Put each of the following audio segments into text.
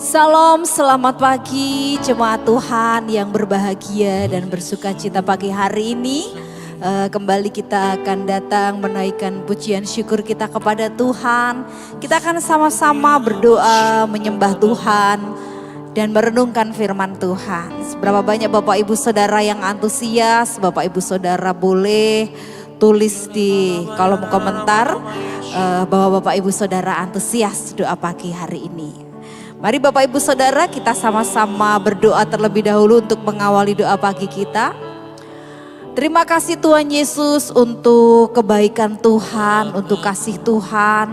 Salam, selamat pagi jemaat Tuhan yang berbahagia dan bersuka cita pagi hari ini. Kembali kita akan datang menaikkan pujian syukur kita kepada Tuhan. Kita akan sama-sama berdoa, menyembah Tuhan dan merenungkan firman Tuhan. Seberapa banyak Bapak Ibu Saudara yang antusias, Bapak Ibu Saudara boleh tulis di kolom komentar bahwa Bapak Ibu Saudara antusias doa pagi hari ini. Mari Bapak Ibu Saudara kita sama-sama berdoa terlebih dahulu untuk mengawali doa pagi kita. Terima kasih Tuhan Yesus untuk kebaikan Tuhan, untuk kasih Tuhan,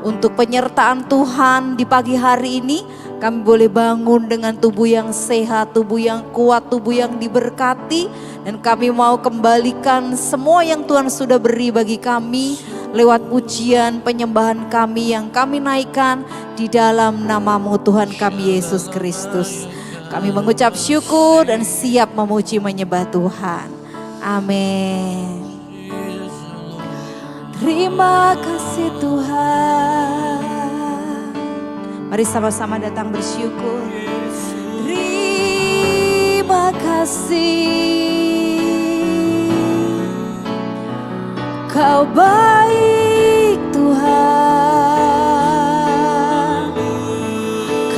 untuk penyertaan Tuhan di pagi hari ini. Kami boleh bangun dengan tubuh yang sehat, tubuh yang kuat, tubuh yang diberkati. Dan kami mau kembalikan semua yang Tuhan sudah beri bagi kami lewat pujian penyembahan kami yang kami naikkan di dalam nama-Mu Tuhan kami Yesus Kristus. Kami mengucap syukur dan siap memuji menyembah Tuhan. Amin. Terima kasih Tuhan. Mari sama-sama datang bersyukur. Terima kasih. Kau baik Tuhan.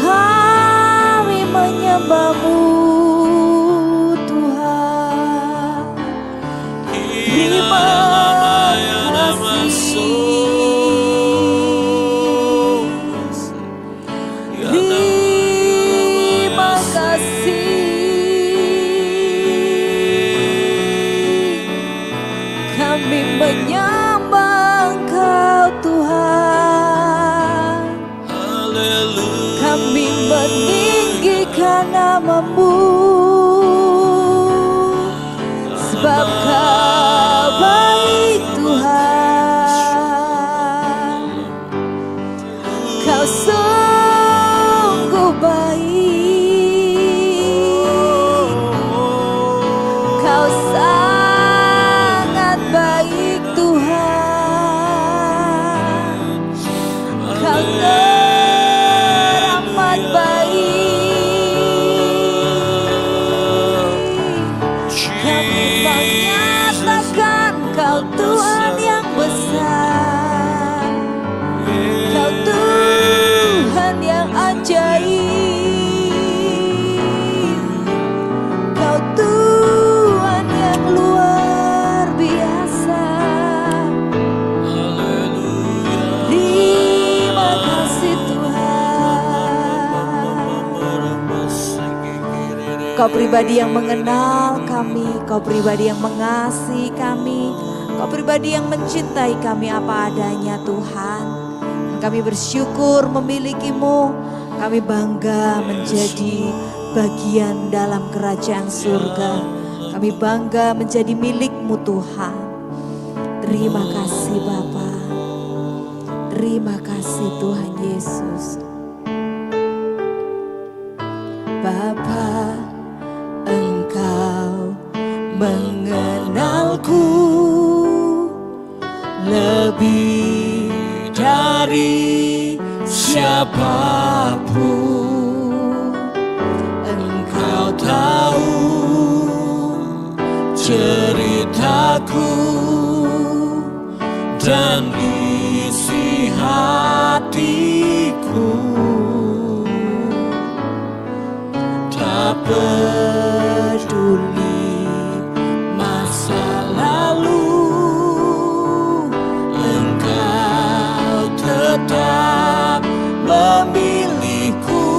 Kami menyembah-Mu Tuhan. Terima kasih. Terima kasih. Kami menyembah Engkau Tuhan. Kami meninggikan nama-Mu, sebab Kau baik Tuhan. Kau sungguh baik. Kau sangat baik Tuhan. Kau teramat baik. Kami menyatakan Kau Tuhan yang besar. Kau Tuhan yang ajaib. Kau Tuhan yang luar biasa. Terima kasih Tuhan. Kau pribadi yang mengenal kami, Kau pribadi yang mengasihi kami, Kau pribadi yang mencintai kami apa adanya Tuhan. Dan kami bersyukur memiliki-Mu, kami bangga menjadi bagian dalam kerajaan surga. Kami bangga menjadi milik-Mu Tuhan. Terima kasih Bapa. Terima kasih Tuhan Yesus. Bapa, Engkau mengenalku lebih dari siapapun. Engkau tahu ceritaku dan isi hatiku. Tak peduli masa lalu, Engkau tetap memilihku.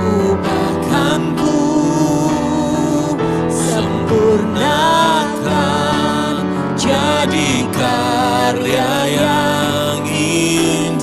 Ubahkanku, sempurnakan, jadi karya yang indah.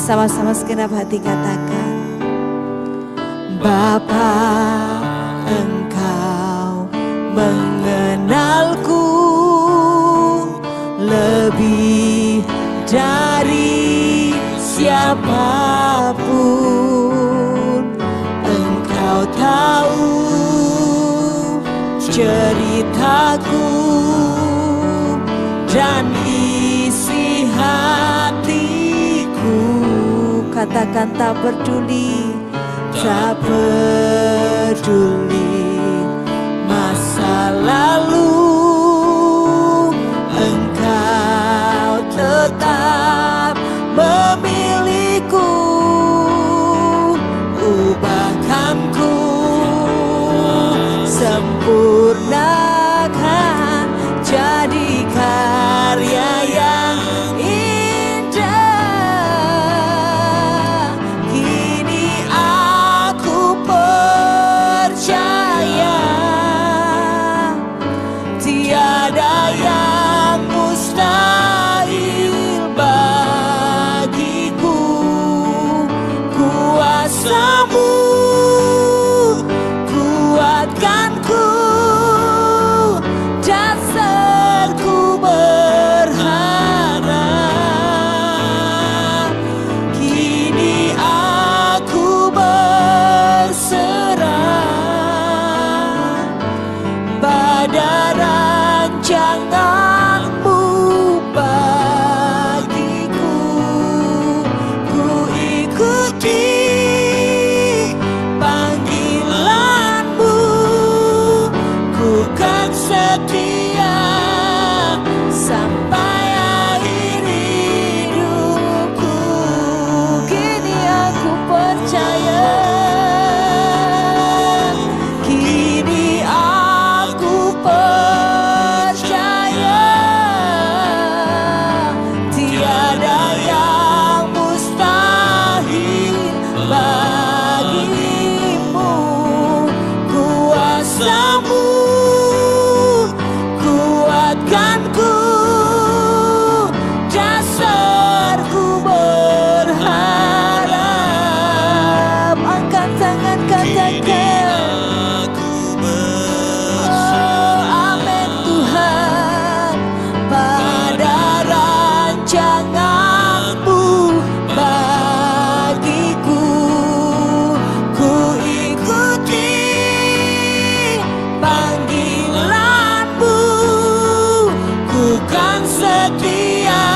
sama-sama segenap hati katakan, Bapa, Engkau mengenalku lebih dari siapapun. Engkau tahu ceritaku dan isi hatiku. Katakan tak peduli, tak peduli masa lalu, Engkau tetap memilihku. Ubahkanku, sempurnakan jadi karya yang indah. Kini aku percaya tiada yang mustahil bagiku. Kuasamu kuatkanku, dasarku berharap. Kini aku berserah pada rancangan-Mu bagiku. Ku ikuti panggilan-Mu, ku kan setia sampai akhir hidupku. Kini aku percaya, kini aku percaya tiada yang mustahil bagimu. Kuasamu kuatkanku, dasarku berharap. Angkat tangan katakan, oh amin Tuhan. Pada rancangan-Mu bagiku, ku ikuti panggilan-Mu, ku kan setia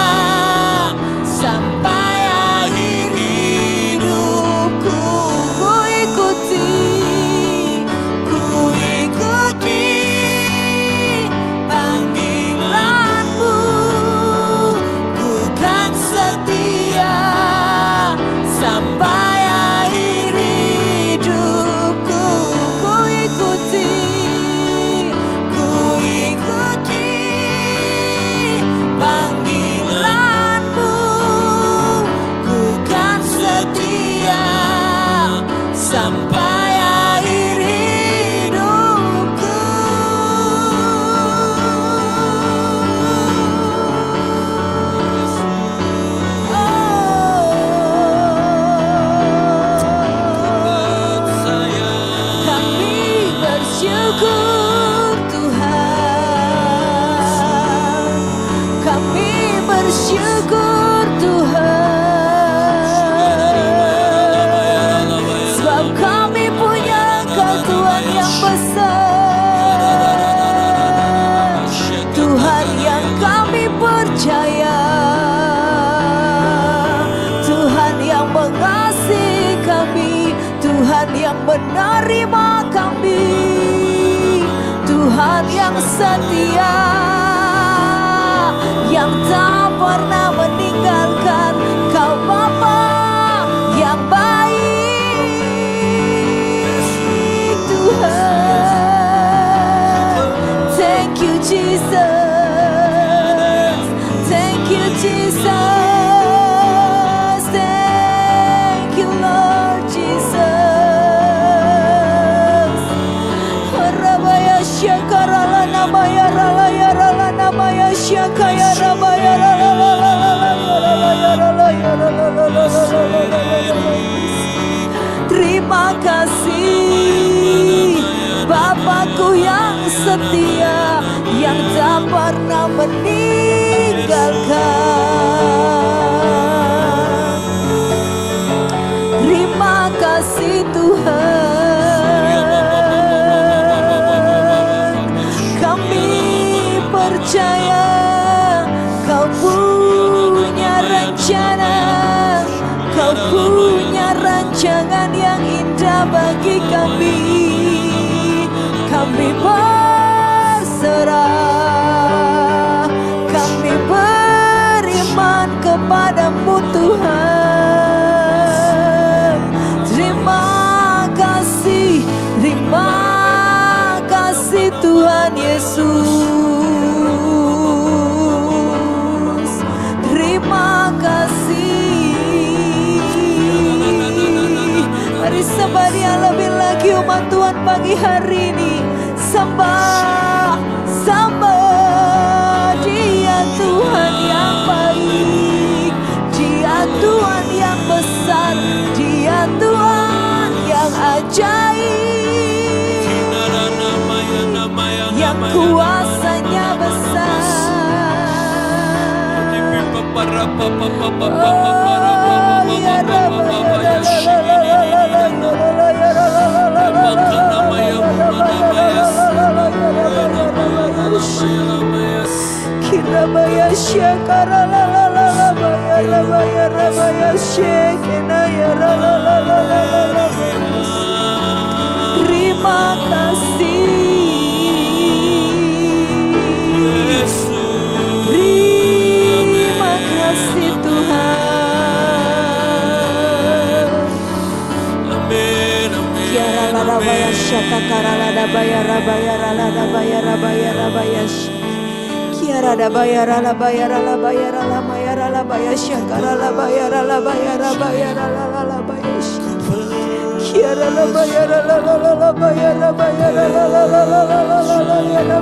sampai akhir hidupku. Ku ikuti panggilan-Mu, ku kan setia sampai akhir hidupku. Ku ikuti panggilan-Mu, ku kan setia sampai akhir hidupku. Kami bersyukur Tuhan, kami bersyukur Tuhan, sebab kami punya Engkau Tuhan yang besar, Tuhan yang kami percaya, Tuhan yang mengasihi kami, Tuhan yang menerima kami, Tuhan yang setia, yang tak pernah meninggalkan. Kau Bapa yang baik, Tuhan. Thank you Jesus, thank you Jesus, thank you Lord Jesus. Rabaya syakarala namaya ralaya rala namaya syakaya rabaya rala rala rala rala rala rala rala Terima kasih Bapakku yang setia, yang tak pernah meninggalkan. Terima kasih Tuhan, kami percaya Kau punya rencana, Kau punya rancangan yang indah bagi kami. Kami berserah, kami beriman kepadamu Tuhan. Terima kasih Tuhan Yesus. Terima kasih. Mari sembah Dia lebih lagi umat Tuhan pagi hari ini. Sembah Dia Tuhan yang baik, Dia Tuhan yang besar, Dia Tuhan yang ajaib, yang kuasanya besar. Kirabaya syakara la la la la baya la baya rabaya syekena ya la la la la la la. Terima kasih, terima kasih Tuhan. Kiara la la baya syakara la la baya rabaya la la baya rabaya rabaya. Kiara bayara la bayara la bayara la bayara la bayara syakara la bayara la bayara bayara la bayara. Kiara la bayara la la bayara bayara la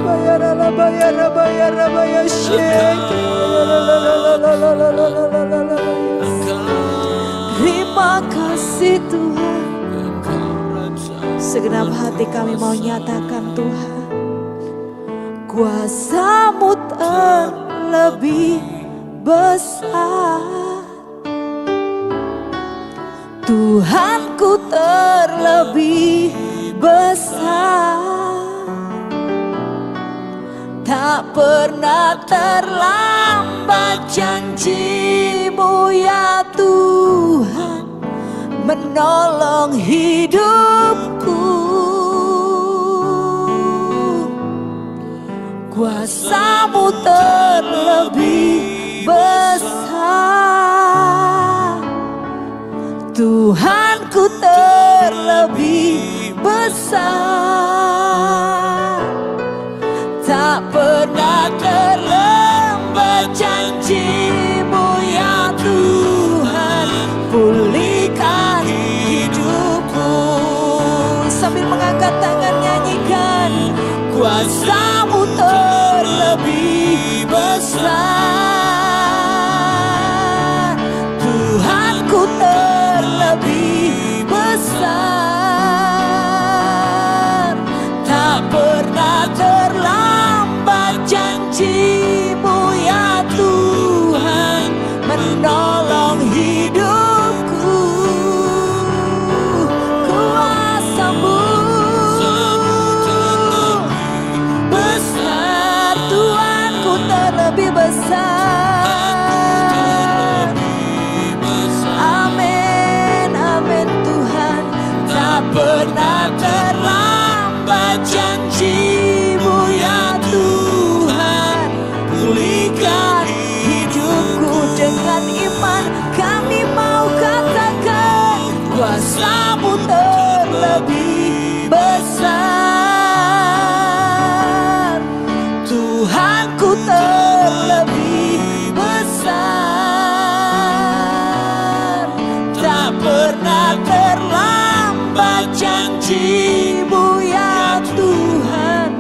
bayara la bayara bayara bayara syakara. Terima kasih Tuhan. Segenap hati kami mau nyatakan Tuhan, kuasa-Mu terlebih besar, Tuhanku terlebih besar. Tak pernah terlambat janji-Mu ya Tuhan, menolong hidupku. Kuasa-Mu terlebih besar, Tuhanku terlebih besar. Tak pernah terlambat janji-Mu ya Tuhan, pulihkan hidupku. Sambil mengangkat tangan nyanyikan, kuasa-Mu terlebih besar, Tuhanku terlebih besar. Tak pernah terlambat janji-Mu ya Tuhan, menolong hidupku. Kuasa-Mu terlebih besar. Amin, amin Tuhan. Tak pernah terlambat janji-Mu ya Tuhan, pulihkan hidupku. Dengan iman kami mau katakan, kuasa-Mu terlebih besar, Tuhanku terlebih besar. Tak pernah terlambat janji-Mu ya Tuhan,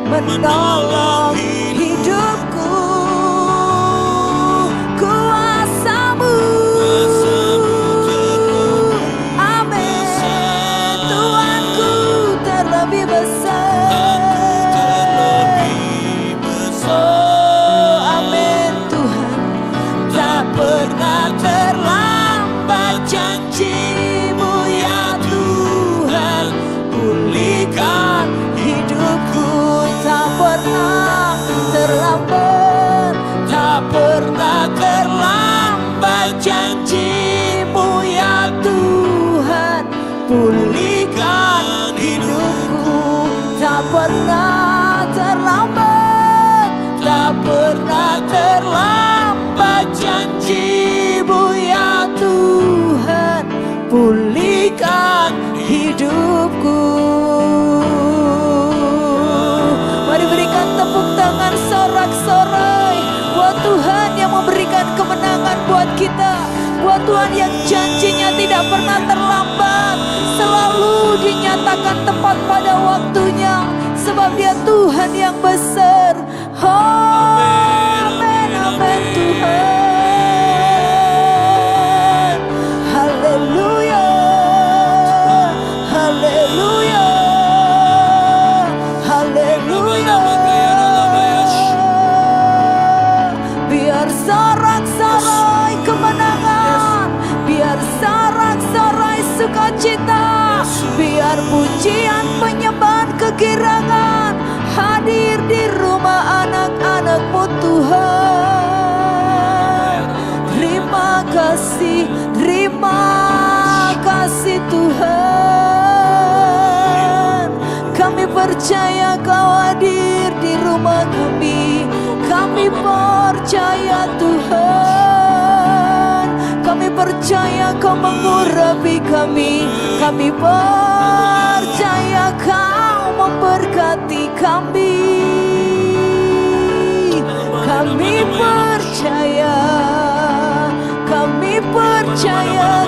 menolong hidupku. Kuasa-Mu buat kita. Buat Tuhan yang janjinya tidak pernah terlambat, selalu dinyatakan tepat pada waktunya. Sebab Dia Tuhan yang besar. Amin, amin Tuhan. Haleluya, haleluya, haleluya. Biar sorak-sorai kemenangan, biar sorak-sorai sukacita, biar pujian penyembahan kegirangan hadir di rumah anak-anak-Mu Tuhan. Terima kasih Tuhan. Kami percaya Kau hadir di rumah kami. Kami percaya Tuhan. Kami percaya Kau mengurapi kami. Kami percaya Kau memberkati kami. Kami percaya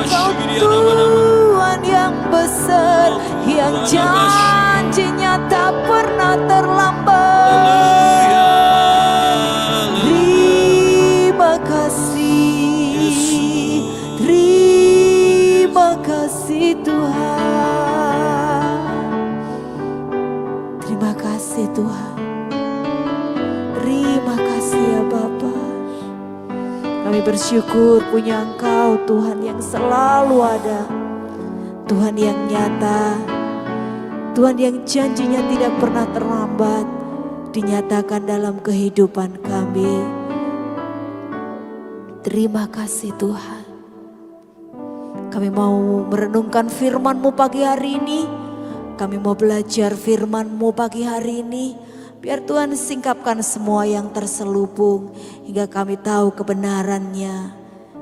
Kau Tuhan yang besar, yang janjinya tak pernah terlambat. Terima kasih Tuhan. Terima kasih Tuhan. Terima kasih ya Bapa. Kami bersyukur punya Engkau Tuhan yang selalu ada. Tuhan yang nyata. Tuhan yang janjinya tidak pernah terlambat dinyatakan dalam kehidupan kami. Terima kasih Tuhan. Kami mau merenungkan firman-Mu pagi hari ini. Kami mau belajar firman-Mu pagi hari ini. Biar Tuhan singkapkan semua yang terselubung hingga kami tahu kebenarannya.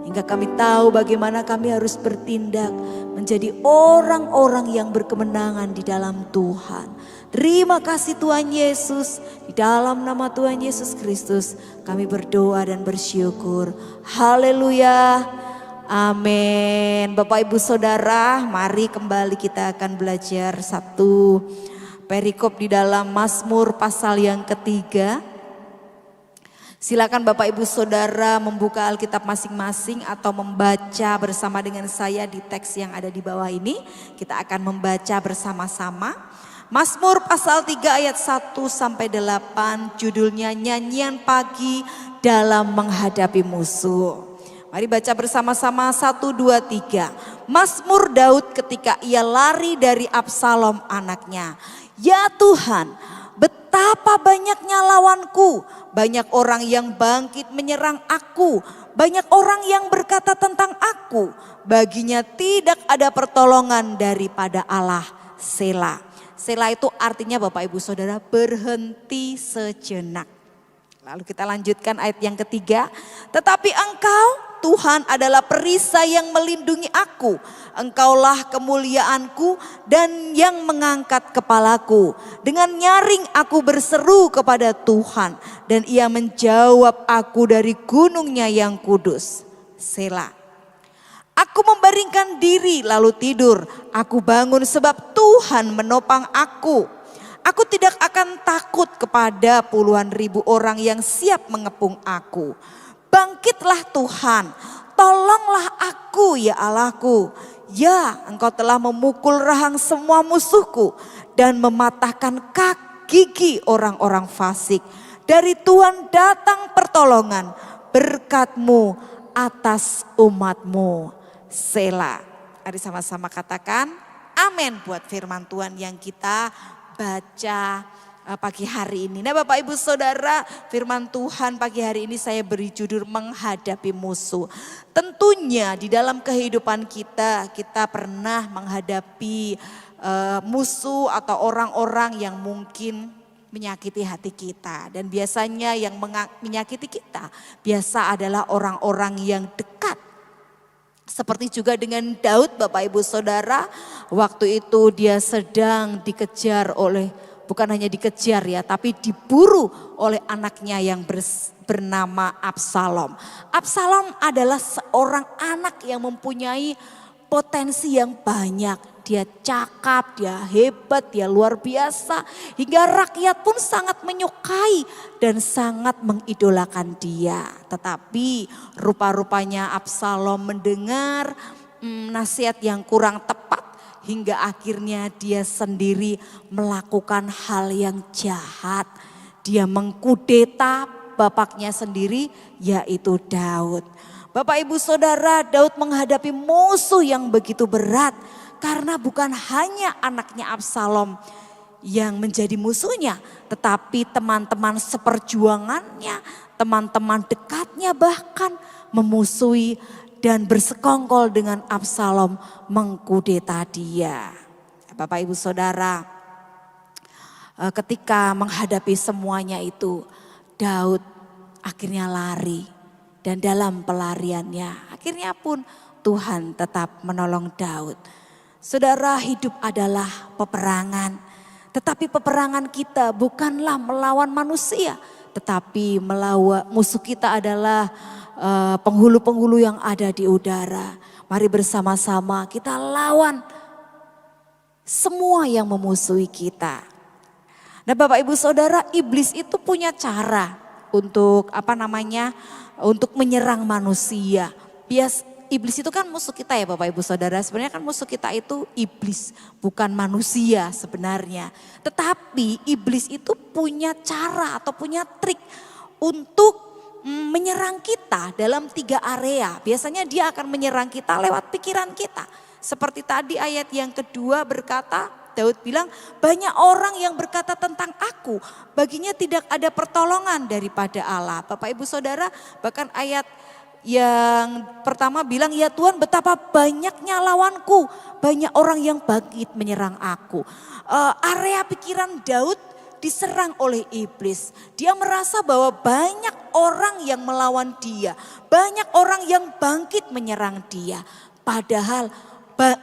Hingga kami tahu bagaimana kami harus bertindak menjadi orang-orang yang berkemenangan di dalam Tuhan. Terima kasih Tuhan Yesus. Di dalam nama Tuhan Yesus Kristus kami berdoa dan bersyukur. Haleluya. Amin. Bapak Ibu Saudara, mari kembali kita akan belajar satu perikop di dalam Mazmur pasal yang ketiga. Silakan Bapak Ibu Saudara membuka Alkitab masing-masing atau membaca bersama dengan saya di teks yang ada di bawah ini. Kita akan membaca bersama-sama. Mazmur pasal 3 ayat 1 sampai 8, judulnya Nyanyian Pagi dalam Menghadapi Musuh. Mari baca bersama-sama 1, 2, 3. Mazmur Daud ketika ia lari dari Absalom anaknya. Ya Tuhan, betapa banyaknya lawanku. Banyak orang yang bangkit menyerang aku. Banyak orang yang berkata tentang aku. Baginya tidak ada pertolongan daripada Allah. Selah. Selah itu artinya Bapak Ibu Saudara berhenti sejenak. Lalu kita lanjutkan ayat yang ketiga. Tetapi Engkau Tuhan adalah perisai yang melindungi aku. Engkaulah kemuliaanku dan yang mengangkat kepalaku. Dengan nyaring aku berseru kepada Tuhan. Dan Ia menjawab aku dari gunungnya yang kudus. Selah. Aku membaringkan diri lalu tidur. Aku bangun sebab Tuhan menopang aku. Aku tidak akan takut kepada puluhan ribu orang yang siap mengepung aku. Bangkitlah Tuhan, tolonglah aku ya Allahku. Ya, Engkau telah memukul rahang semua musuhku dan mematahkan gigi orang-orang fasik. Dari Tuhan datang pertolongan, berkat-Mu atas umat-Mu. Selah. Mari sama-sama katakan amin buat firman Tuhan yang kita baca pagi hari ini. Nah Bapak Ibu Saudara, firman Tuhan pagi hari ini saya beri judul menghadapi musuh. Tentunya di dalam kehidupan kita pernah menghadapi musuh atau orang-orang yang mungkin menyakiti hati kita. Dan biasanya yang menyakiti kita biasa adalah orang-orang yang dekat. Seperti juga dengan Daud Bapak Ibu Saudara, waktu itu dia sedang dikejar oleh bukan hanya dikejar ya, tapi diburu oleh anaknya yang bernama Absalom. Absalom adalah seorang anak yang mempunyai potensi yang banyak. Dia cakap, dia hebat, dia luar biasa. Hingga rakyat pun sangat menyukai dan sangat mengidolakan dia. Tetapi rupa-rupanya Absalom mendengar nasihat yang kurang tepat. Hingga akhirnya dia sendiri melakukan hal yang jahat. Dia mengkudeta bapaknya sendiri, yaitu Daud. Bapak ibu saudara, Daud menghadapi musuh yang begitu berat. Karena bukan hanya anaknya Absalom yang menjadi musuhnya, tetapi teman-teman seperjuangannya, teman-teman dekatnya bahkan memusuhi dan bersekongkol dengan Absalom, mengkudeta dia. Bapak ibu saudara, ketika menghadapi semuanya itu, Daud akhirnya lari. Dan dalam pelariannya akhirnya pun Tuhan tetap menolong Daud. Saudara, hidup adalah peperangan. Tetapi peperangan kita bukanlah melawan manusia. Tetapi musuh kita adalah penghulu-penghulu yang ada di udara. Mari bersama-sama kita lawan semua yang memusuhi kita. Nah Bapak Ibu Saudara, iblis itu punya cara untuk untuk menyerang manusia. Iblis itu kan musuh kita ya Bapak Ibu Saudara. Sebenarnya kan musuh kita itu iblis, bukan manusia sebenarnya. Tetapi iblis itu punya cara atau punya trik untuk menyerang kita dalam 3 area. Biasanya dia akan menyerang kita lewat pikiran kita. Seperti tadi ayat yang kedua berkata, Daud bilang, banyak orang yang berkata tentang aku, baginya tidak ada pertolongan daripada Allah. Bapak Ibu Saudara, bahkan ayat yang pertama bilang, ya Tuhan betapa banyaknya lawanku, banyak orang yang bangkit menyerang aku. Area pikiran Daud diserang oleh iblis. Dia merasa bahwa banyak orang yang melawan dia, banyak orang yang bangkit menyerang dia. Padahal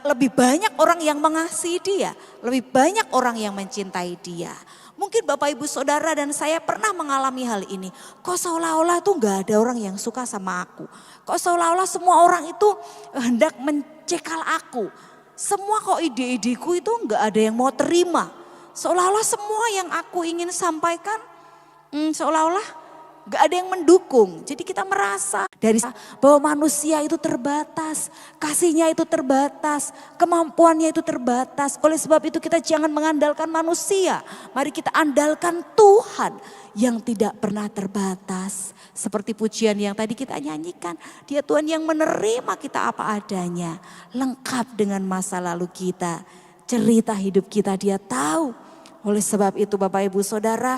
lebih banyak orang yang mengasihi dia, lebih banyak orang yang mencintai dia. Mungkin Bapak Ibu Saudara dan saya pernah mengalami hal ini. Kok seolah-olah tuh gak ada orang yang suka sama aku. Kok seolah-olah semua orang itu hendak mencekal aku. Semua kok ide-ideku itu gak ada yang mau terima. Seolah-olah semua yang aku ingin sampaikan seolah-olah gak ada yang mendukung. Jadi kita merasa bahwa manusia itu terbatas, kasihnya itu terbatas, kemampuannya itu terbatas. Oleh sebab itu kita jangan mengandalkan manusia. Mari kita andalkan Tuhan yang tidak pernah terbatas. Seperti pujian yang tadi kita nyanyikan. Dia Tuhan yang menerima kita apa adanya. Lengkap dengan masa lalu kita. Cerita hidup kita dia tahu. Oleh sebab itu Bapak Ibu Saudara,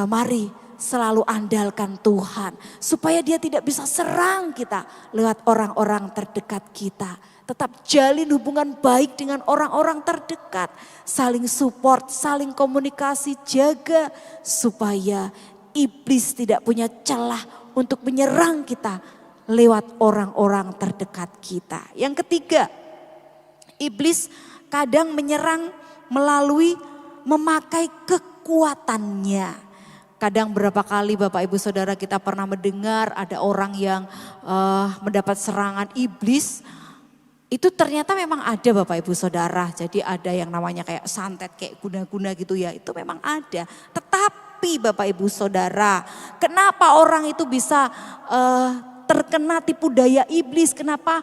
mari selalu andalkan Tuhan. Supaya dia tidak bisa serang kita lewat orang-orang terdekat kita. Tetap jalin hubungan baik dengan orang-orang terdekat. Saling support, saling komunikasi, jaga. Supaya iblis tidak punya celah untuk menyerang kita lewat orang-orang terdekat kita. Yang ketiga, iblis kadang menyerang melalui memakai kekuatannya. Kadang berapa kali Bapak Ibu Saudara kita pernah mendengar ada orang yang mendapat serangan iblis. Itu ternyata memang ada Bapak Ibu Saudara. Jadi ada yang namanya kayak santet, kayak guna-guna gitu ya. Itu memang ada. Tetapi Bapak Ibu Saudara, kenapa orang itu bisa terkena tipu daya iblis? Kenapa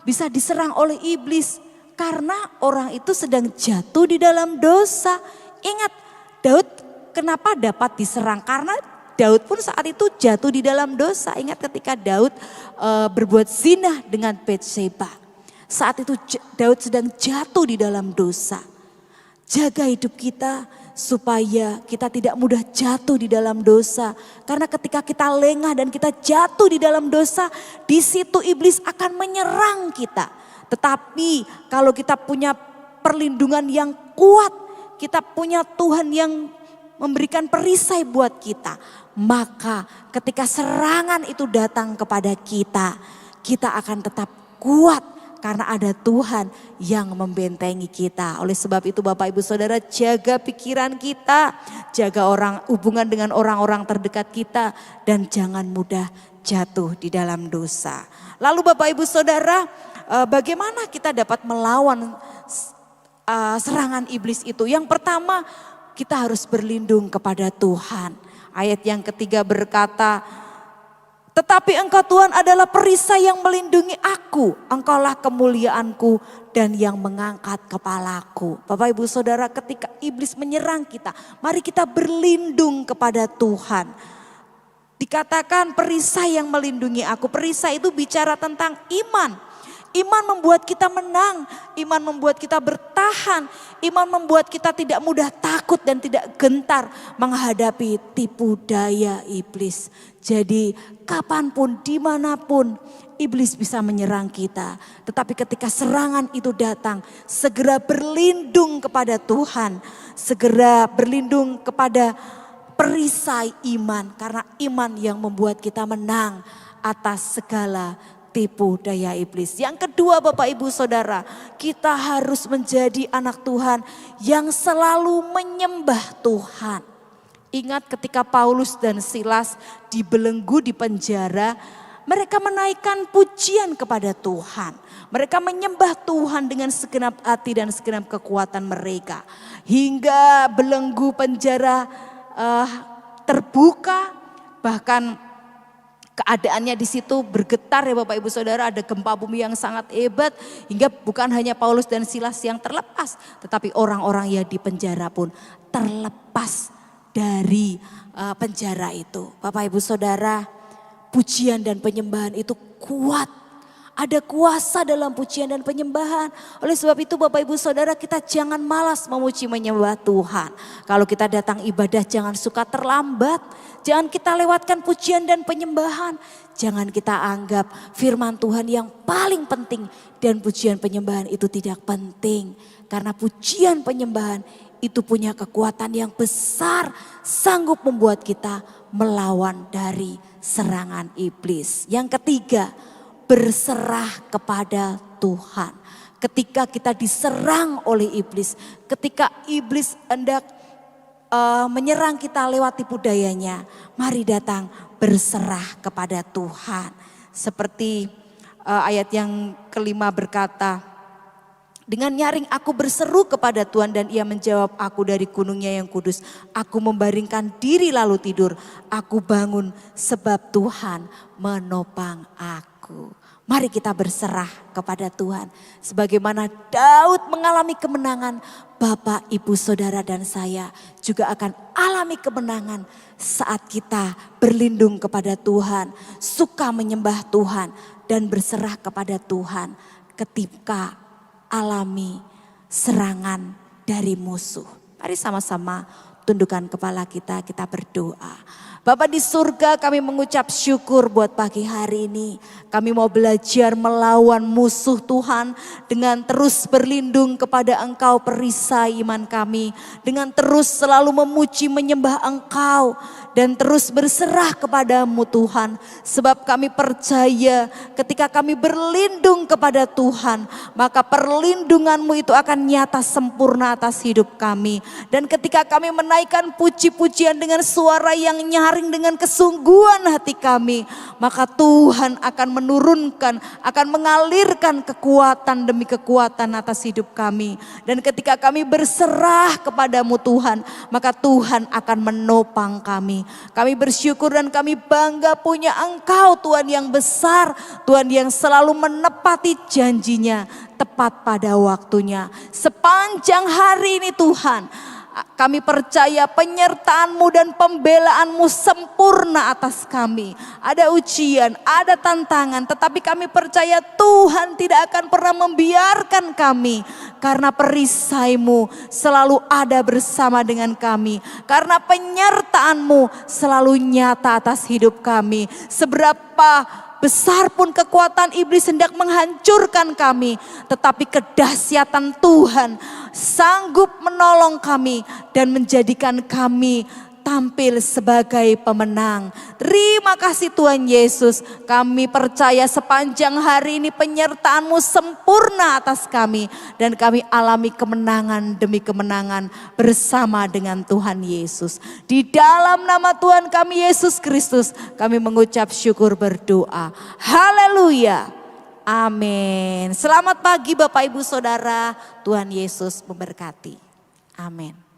bisa diserang oleh iblis? Karena orang itu sedang jatuh di dalam dosa. Ingat Daud kenapa dapat diserang? Karena Daud pun saat itu jatuh di dalam dosa. Ingat ketika Daud berbuat zina dengan Batseba. Saat itu Daud sedang jatuh di dalam dosa. Jaga hidup kita supaya kita tidak mudah jatuh di dalam dosa. Karena ketika kita lengah dan kita jatuh di dalam dosa, di situ iblis akan menyerang kita. Tetapi kalau kita punya perlindungan yang kuat, kita punya Tuhan yang memberikan perisai buat kita. Maka ketika serangan itu datang kepada kita, kita akan tetap kuat. karena ada Tuhan yang membentengi kita. Oleh sebab itu Bapak Ibu Saudara, jaga pikiran kita, jaga hubungan dengan orang-orang terdekat kita, dan jangan mudah jatuh di dalam dosa. Lalu Bapak Ibu Saudara, bagaimana kita dapat melawan serangan iblis itu? Yang pertama, kita harus berlindung kepada Tuhan. Ayat yang ketiga berkata, tetapi Engkau Tuhan adalah perisai yang melindungi aku. Engkaulah kemuliaanku dan yang mengangkat kepalaku. Bapak Ibu Saudara, ketika iblis menyerang kita, mari kita berlindung kepada Tuhan. Dikatakan perisai yang melindungi aku. Perisai itu bicara tentang iman. Iman membuat kita menang, iman membuat kita bertahan, iman membuat kita tidak mudah takut dan tidak gentar menghadapi tipu daya iblis. Jadi kapanpun, dimanapun iblis bisa menyerang kita. Tetapi ketika serangan itu datang, segera berlindung kepada Tuhan, segera berlindung kepada perisai iman. Karena iman yang membuat kita menang atas segala tipu daya iblis. Yang kedua Bapak Ibu Saudara, kita harus menjadi anak Tuhan yang selalu menyembah Tuhan. Ingat ketika Paulus dan Silas dibelenggu di penjara, mereka menaikkan pujian kepada Tuhan. Mereka menyembah Tuhan dengan segenap hati dan segenap kekuatan mereka. Hingga belenggu penjara terbuka, bahkan keadaannya di situ bergetar ya Bapak Ibu Saudara, ada gempa bumi yang sangat hebat hingga bukan hanya Paulus dan Silas yang terlepas, tetapi orang-orang yang di penjara pun terlepas dari penjara itu. Bapak Ibu Saudara, pujian dan penyembahan itu kuat. Ada kuasa dalam pujian dan penyembahan. Oleh sebab itu Bapak Ibu Saudara, kita jangan malas memuji menyembah Tuhan. Kalau kita datang ibadah jangan suka terlambat. Jangan kita lewatkan pujian dan penyembahan. Jangan kita anggap firman Tuhan yang paling penting dan pujian penyembahan itu tidak penting. Karena pujian penyembahan itu punya kekuatan yang besar, sanggup membuat kita melawan dari serangan iblis. Yang ketiga, berserah kepada Tuhan. Ketika kita diserang oleh iblis, ketika iblis hendak menyerang kita lewat tipu dayanya, mari datang berserah kepada Tuhan. Seperti ayat yang kelima berkata, dengan nyaring aku berseru kepada Tuhan dan ia menjawab aku dari gunungnya yang kudus. Aku membaringkan diri lalu tidur. Aku bangun sebab Tuhan menopang aku. Mari kita berserah kepada Tuhan. Sebagaimana Daud mengalami kemenangan, Bapak, Ibu, Saudara dan saya juga akan alami kemenangan saat kita berlindung kepada Tuhan, suka menyembah Tuhan dan berserah kepada Tuhan ketika alami serangan dari musuh. Mari sama-sama tundukkan kepala kita berdoa. Bapa di surga, kami mengucap syukur buat pagi hari ini. Kami mau belajar melawan musuh Tuhan dengan terus berlindung kepada Engkau perisai iman kami. Dengan terus selalu memuji menyembah Engkau dan terus berserah kepadamu Tuhan. Sebab kami percaya ketika kami berlindung kepada Tuhan, maka perlindungan-Mu itu akan nyata sempurna atas hidup kami. Dan ketika kami menaikkan puji-pujian dengan suara yang nyaring dengan kesungguhan hati kami, maka Tuhan akan menurunkan, akan mengalirkan kekuatan demi kekuatan atas hidup kami. Dan ketika kami berserah kepadamu Tuhan, maka Tuhan akan menopang kami. Kami bersyukur dan kami bangga punya Engkau Tuhan yang besar, Tuhan yang selalu menepati janjinya tepat pada waktunya. Sepanjang hari ini Tuhan, kami percaya penyertaan-Mu dan pembelaan-Mu sempurna atas kami. Ada ujian, ada tantangan, tetapi kami percaya Tuhan tidak akan pernah membiarkan kami. Karena perisai-Mu selalu ada bersama dengan kami. Karena penyertaan-Mu selalu nyata atas hidup kami. Seberapa besar pun kekuatan iblis hendak menghancurkan kami, tetapi kedahsyatan Tuhan sanggup menolong kami dan menjadikan kami tampil sebagai pemenang. Terima kasih Tuhan Yesus, kami percaya sepanjang hari ini penyertaan-Mu sempurna atas kami. Dan kami alami kemenangan demi kemenangan bersama dengan Tuhan Yesus. Di dalam nama Tuhan kami Yesus Kristus, kami mengucap syukur berdoa. Haleluya. Amin. Selamat pagi Bapak Ibu Saudara, Tuhan Yesus memberkati. Amin.